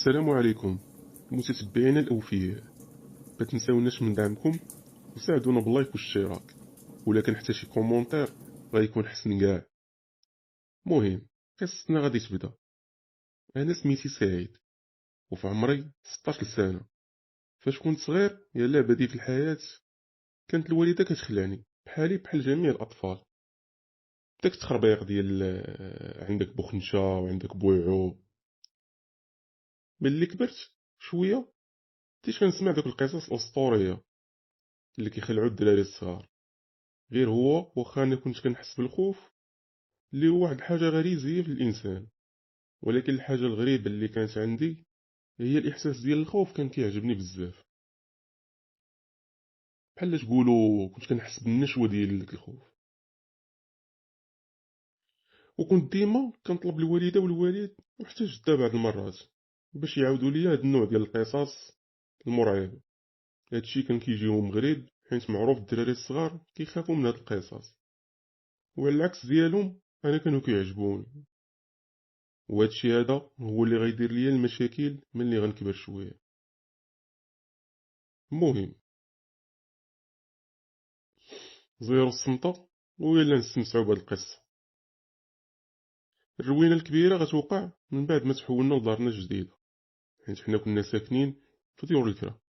السلام عليكم متتبعينا الأوفياء. ما تنساوناش من دعمكم وساعدونا باللايك والاشتراك، ولا كان حتى شي كومونتير غيكون حسن كاع. مهم، قصتنا غادي تبدا. انا سميتي سعيد وفي عمري 16 سنه. فاش كنت صغير يا لعبه في الحياه كانت الوالده كتخلعني بحالي بحال جميع الاطفال. داك التخربيق ديال عندك بوخنشه وعندك بويعو. ملي كبرت شويه بديت كنسمع داك القصص الاسطوريه اللي كيخلعوا الدراري الصغار. غير هو واخا انا كنت كنحس بالخوف اللي هو واحد الحاجه غريزيه في الانسان، ولكن الحاجه الغريبه اللي كانت عندي هي الاحساس ديال الخوف كان كيعجبني بزاف. بحال تقولوا كنت كنحس بالنشوه ديال داك الخوف. وكنت ديما كنطلب الوالده والوالد وحتى جده بعض المرات باش يعاودوا لي هاد النوع ديال القصص المرعبه. هادشي كان كيجيهم غريب حيت معروف الدراري الصغار كيخافوا من هاد القصص، وعلى العكس ديالهم انا كانوا كيعجبوني. وهادشي هذا هو اللي غيدير ليا المشاكل ملي غنكبر شويه. المهم، زيرو الصمتة ويلا نستمتعوا بهاد القصة. الروينة الكبيرة غتوقع من بعد ما تحولنا لدارنا الجديدة، حيت حنا كنا ساكنين في ديور الكرا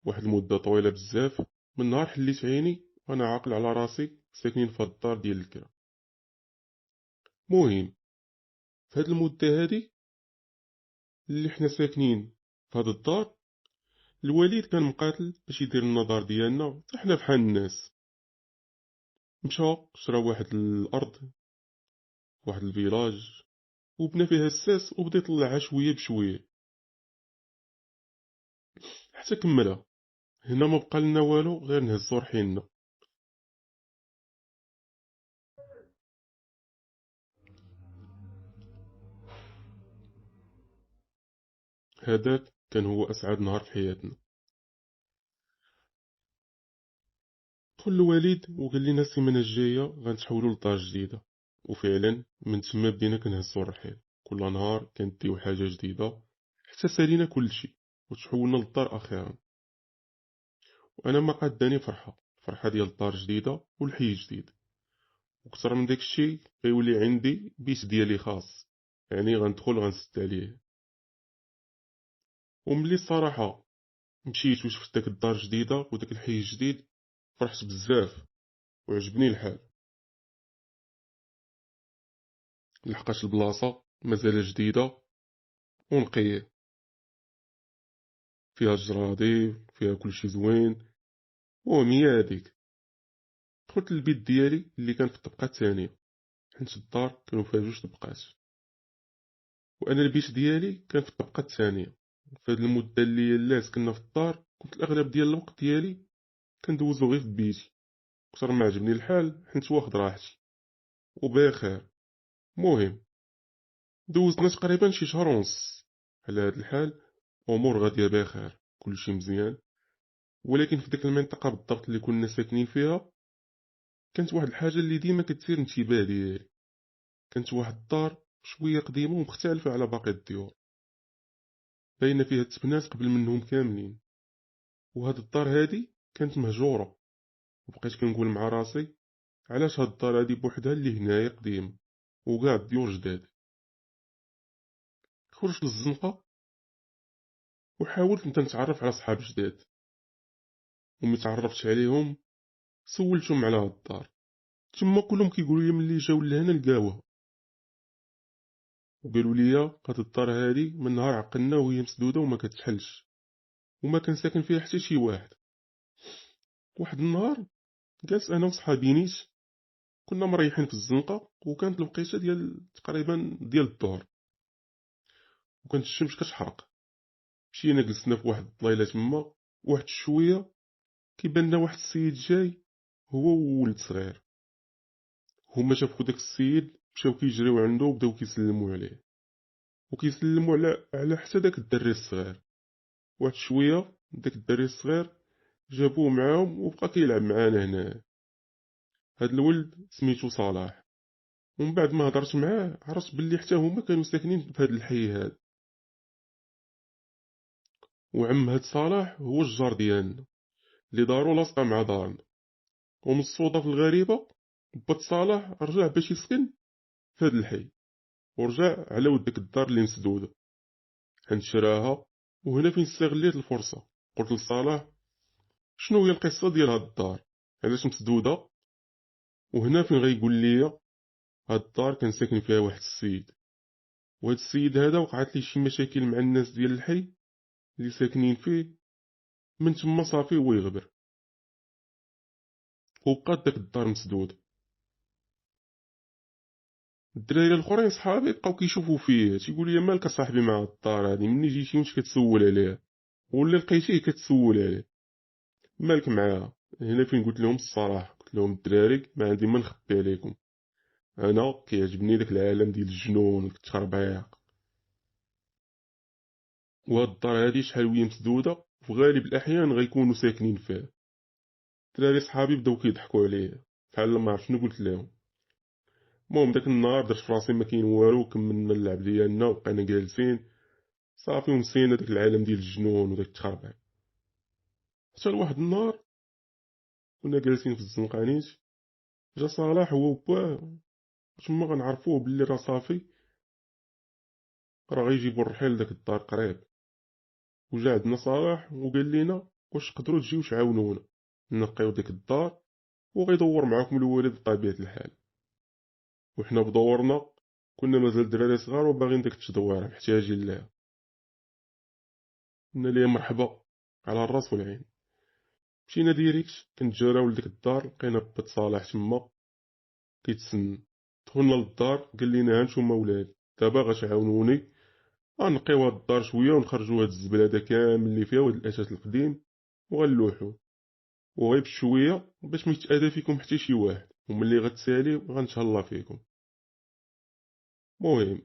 واحد المدة طويلة بزاف. من نهار حليت عيني وانا عاقل على راسي ساكنين في هاد الدار ديال الكرا. مهم، في هاد المدة هادي اللي حنا ساكنين في هاد الدار، الوالد كان مقاتل باش يدير لنا دار ديالنا حتى حنا بحال الناس. مشى شرا واحد الارض، واحد الفيلاج، وبنى فيها الساس وبدا يطلعها شويه بشويه حتى كملها. هنا ما بقى لنا والو غير نهزو رحيلنا. هذاك كان هو اسعد نهار في حياتنا. دخل الوالد وقال لنا السيمانه الجايه غنتحولوا لدار جديده. وفعلا من تما بدينا كنهزو الرحيل. كل نهار كنديو حاجه جديده حتى سالينا كلشي وتحولنا للدار اخيرا. وانا ما قاداني فرحه ديال الدار جديده والحي جديد. وكثر من داك الشيء غيولي عندي بيت ديالي خاص، يعني غندخل غنسد عليه. وملي الصراحه مشيت وشفت داك الدار جديده وداك الحي جديد فرحت بزاف وعجبني الحال. لحقاش البلاصه مازال جديده ونقيه، فيها الجرادي فيها كلشي زوين. وهي هاديك دخلت البيت ديالي اللي كان في الطبقه الثانيه، حيت الدار كانوا فيها جوج طبقات، وانا البيت ديالي كان في الطبقه الثانيه. في هاد المده اللي سكننا في الدار كنت الاغلب ديال الوقت ديالي كندوزو غير في بيتي. كثر ما عجبني الحال حيت واخد راحتي وبخير. مهم، دوزنا تقريبا شي شهر ونص على هاد الحال، امور غاديه بخير كلشي مزيان. ولكن في ديك المنطقه بالضبط اللي كنا ساكنين فيها كانت واحد الحاجه اللي ديما كتثير انتباه ديالي. كانت واحد الدار شويه قديمه ومختلفه على باقي الديور، باينه فيها التبنات قبل منهم كاملين. وهاد الدار هادي كانت مهجوره، وبقيت كنقول مع راسي علاش هاد الدار هادي بوحدها اللي هنايا قديمه وكاع الديور جداد. خرجت للزنقه وحاولت نتعرف على صحاب جداد، وملي تعرفت عليهم سولتهم على هاد الدار. تما كلهم كيقولوا لي ملي جاو لهنا لقاوها، وقالوا لي هاد الدار هادي من نهار عقلنا وهي مسدوده وما كتحلش، وما كان ساكن فيها حتى شي واحد. واحد النهار جالس انا وصحابي نيت كنا مريحين في الزنقه، وكانت الوقيته ديال تقريبا ديال الظهر، وكانت الشمس كتحرق. مشينا جلسنا في واحد الطليله تما. واحد شويه كيبان لنا واحد السيد جاي، هو وولد صغير. هما شافوا داك السيد مشاو كيجريو عنده وبداو كيسلموا عليه، وكيسلموا على حتى داك الدري الصغير. واحد شويه داك الدري الصغير جابوه معاهم وبقى كيلعب معانا هنا. هاد الولد سميتو صلاح. ومن بعد ما هضرت معاه عرفت بلي حتى هما كانوا ساكنين في هاد الحي هذا. وعم هاد صلاح هو الجار ديالنا اللي دارو لاصقة مع دارنا. ومن الصدف الغريبة بات صلاح رجع باش يسكن في هاد الحي، ورجع على ود ديك الدار اللي مسدودة، حيت شراها. وهنا فين استغليت الفرصة، قلت لصلاح شنو هي القصة ديال هاد الدار، علاش مسدودة. وهنا فين غيقول لي هاد الدار كان ساكن فيها واحد السيد، وهاد السيد هذا وقعت ليه شي مشاكل مع الناس ديال الحي اللي ساكنين فيه، من تما صافي هو يغبر، وبقات داك الدار مسدودة. الدراري الاخرين صحابي بقاو كيشوفوا فيه، تيقول لي مالك صاحبي مع الدار هادي، مني جيتي واش كتسول عليها، ولا لقيتيه كتسول عليه، مالك معاها. هنا فين قلت لهم الصراحة، قلت لهم الدراري ما عندي ما نخبي عليكم، انا كيعجبني داك العالم ديال الجنون والتخربيق، وهاد الدار هادي شحال وهي مسدودة في غالب الأحيان غيكونوا ساكنين فيها. الدراري صحابي بداو كيضحكوا عليا بحال ما عرف شنو قلت لهم. المهم داك النهار درت فراسي ما كاين والو، كملنا اللعب ديالنا وبقينا جالسين صافي، ونسينا داك العالم ديال الجنون وداك التخربيق. حتى لواحد النهار كنا جالسين في الزنقانيت، جا صلاح هو وباه، تما غنعرفوه بلي راه صافي راه غيجيبو الرحيل لداك الدار قريب. وجا عندنا صلاح وقال لينا واش تقدروا تجيو تعاونونا نقيو ديك الدار، وغيدور معاكم الوالد بطبيعة الحال. وحنا بدورنا كنا مازال دراري صغار وباغيين ديك التدويره محتاجين ليها. قلنا ليه مرحبا على الراس والعين. مشينا ديريكت كنتجراو لديك الدار، لقينا بات صالح تما كيتسنى. دخلنا للدار قال لينا هانتوما ولاد دابا غتعاونوني غنقيو هاد الدار شويه ونخرجوا هاد الزبل هذا كامل اللي فيها وهاد الاثاث القديم وغنلوحو، وغير بشويه باش ما يتاذى فيكم حتى شي واحد، وملي غتساليو غنتهلا فيكم. المهم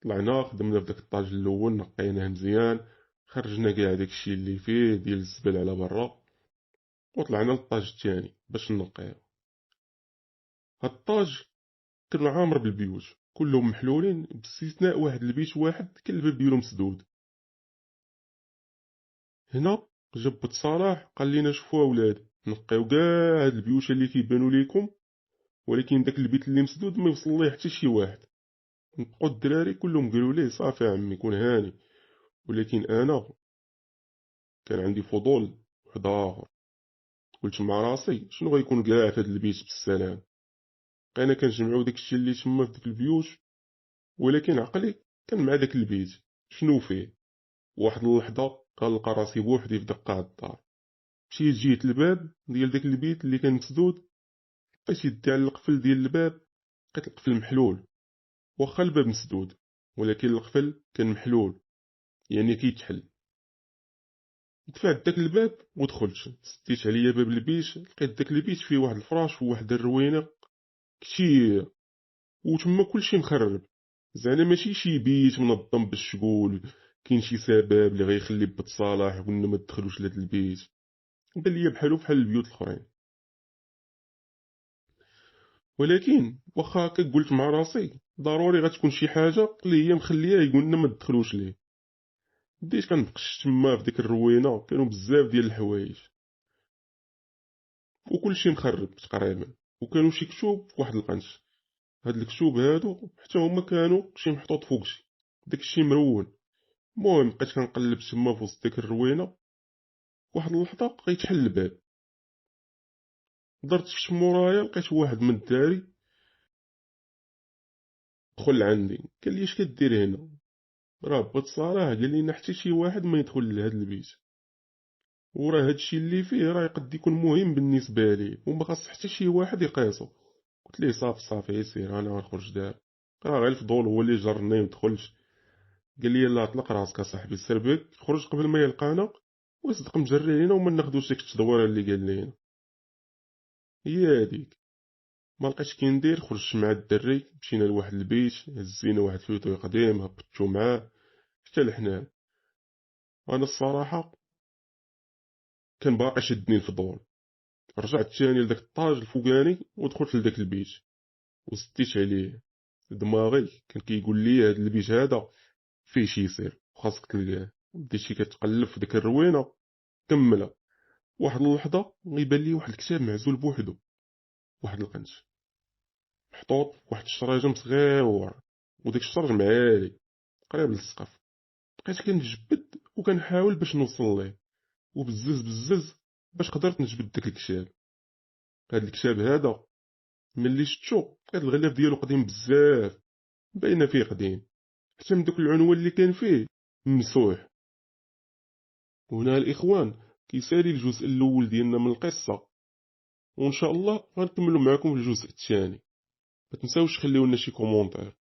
طلعنا خدمنا في داك الطاج الاول، نقيناه مزيان، خرجنا كاع داكشي اللي فيه ديال الزبل على برا، وطلعنا للطاج الثاني باش نقيو. هاد الطاج كان عامر بالبيوت كلهم محلولين باستثناء واحد البيت واحد كان الباب ديالو مسدود. هنا جبت صلاح قال لينا شوفوا اولاد نقيو كاع هاد البيوت اللي كيبانوا ليكم، ولكن داك البيت اللي مسدود ما يوصل ليه حتى شي واحد. نقوا الدراري كلهم قالوا ليه صافي عمي كون هاني، ولكن انا كان عندي فضول واحد اخر. قلت مع راسي شنو غيكون كاع في هاد البيت بالسلام. بقينا كنجمعو داكشي اللي تما في ديك البيوت، ولكن عقلي كان مع داك البيت شنو فيه. واحد اللحظة كنلقى راسي بوحدي في دقة الدار، مشيت جيت الباب ديال داك البيت اللي كان مسدود، لقيت يدي على القفل ديال الباب، لقيت القفل محلول. واخا الباب مسدود ولكن القفل كان محلول، يعني كيتحل. دفعت داك الباب ودخلت، سديت عليا باب البيت، لقيت داك البيت فيه واحد الفراش وواحد الروينة كتير، وتما كلشي مخرب. زعما ماشي شي بيت منظم بالشغل، كاين شي سبب اللي غيخلي بات صلاح ولا ما تدخلوش لهاد البيت. بان ليا بحالو بحال البيوت الاخرين. ولكن واخا هكا قلت مع راسي ضروري غتكون شي حاجه اللي هي مخليه يقولنا ما تدخلوش ليه. بديت كنبقش تما في ديك الروينه، كانوا بزاف ديال الحوايج وكلشي مخرب تقريبا، وكانوا شي كتب في واحد القنت. هاد الكتب هادو حتى هما كانوا شي محطوط فوق شي، داكشي مرون. المهم بقيت كنقلب تما في وسط ديك الروينه، واحد اللحظه غيتحل الباب. درت شفت مورايا لقيت واحد من الدراري دخل عندي قال لي اش كدير هنا. راه بغيت صراحه قال لي حتى شي واحد ما يدخل لهاد البيت، وراه هادشي اللي فيه راه يقد يكون مهم بالنسبه لي وما خاص حتى شي واحد يقيسو. قلت ليه صافي صافي سير انا غنخرج دابا، راه غير الفضول هو اللي جرني ودخلت. قال لي لا طلق راسك اصاحبي سير بك خرج قبل ما يلقانا، وصدق مجري لينا وما ناخدوش ديك التدويره اللي قال لينا. هي هاديك ما لقيتش كي ندير، خرجت مع الدري مشينا لواحد البيت، هزينا واحد الفيتو قديم هبطتو معاه حتى لحنا. انا الصراحه كان باقي شدني الفضول، رجعت تاني لداك الطاج الفوقاني ودخلت لداك البيت وسديت عليه. دماغي كان كيقول لي هاد البيت هذا فيه شي سر وخاصك تلقاه. بديتي كتقلب في ديك الروينة كملها. واحد اللحظة غيبان لي واحد الكتاب معزول بوحدو، واحد القنت محطوط فواحد الشراجم صغيور، وديك الشراجم عالي قريب للسقف. بقيت كنجبد وكنحاول باش نوصل ليه، وبزز بزز باش قدرت نجبد داك الكتاب. هاد الكتاب هذا ملي شفتو لقيت الغلاف ديالو قديم بزاف، باينه فيه قديم، حتى من دوك العنوان اللي كان فيه ممسوح. وهنا الاخوان كيسالي الجزء الاول ديالنا من القصه، وان شاء الله غنكملوا معكم في الجزء الثاني. ما تنساوش خليونا شي كومونتير.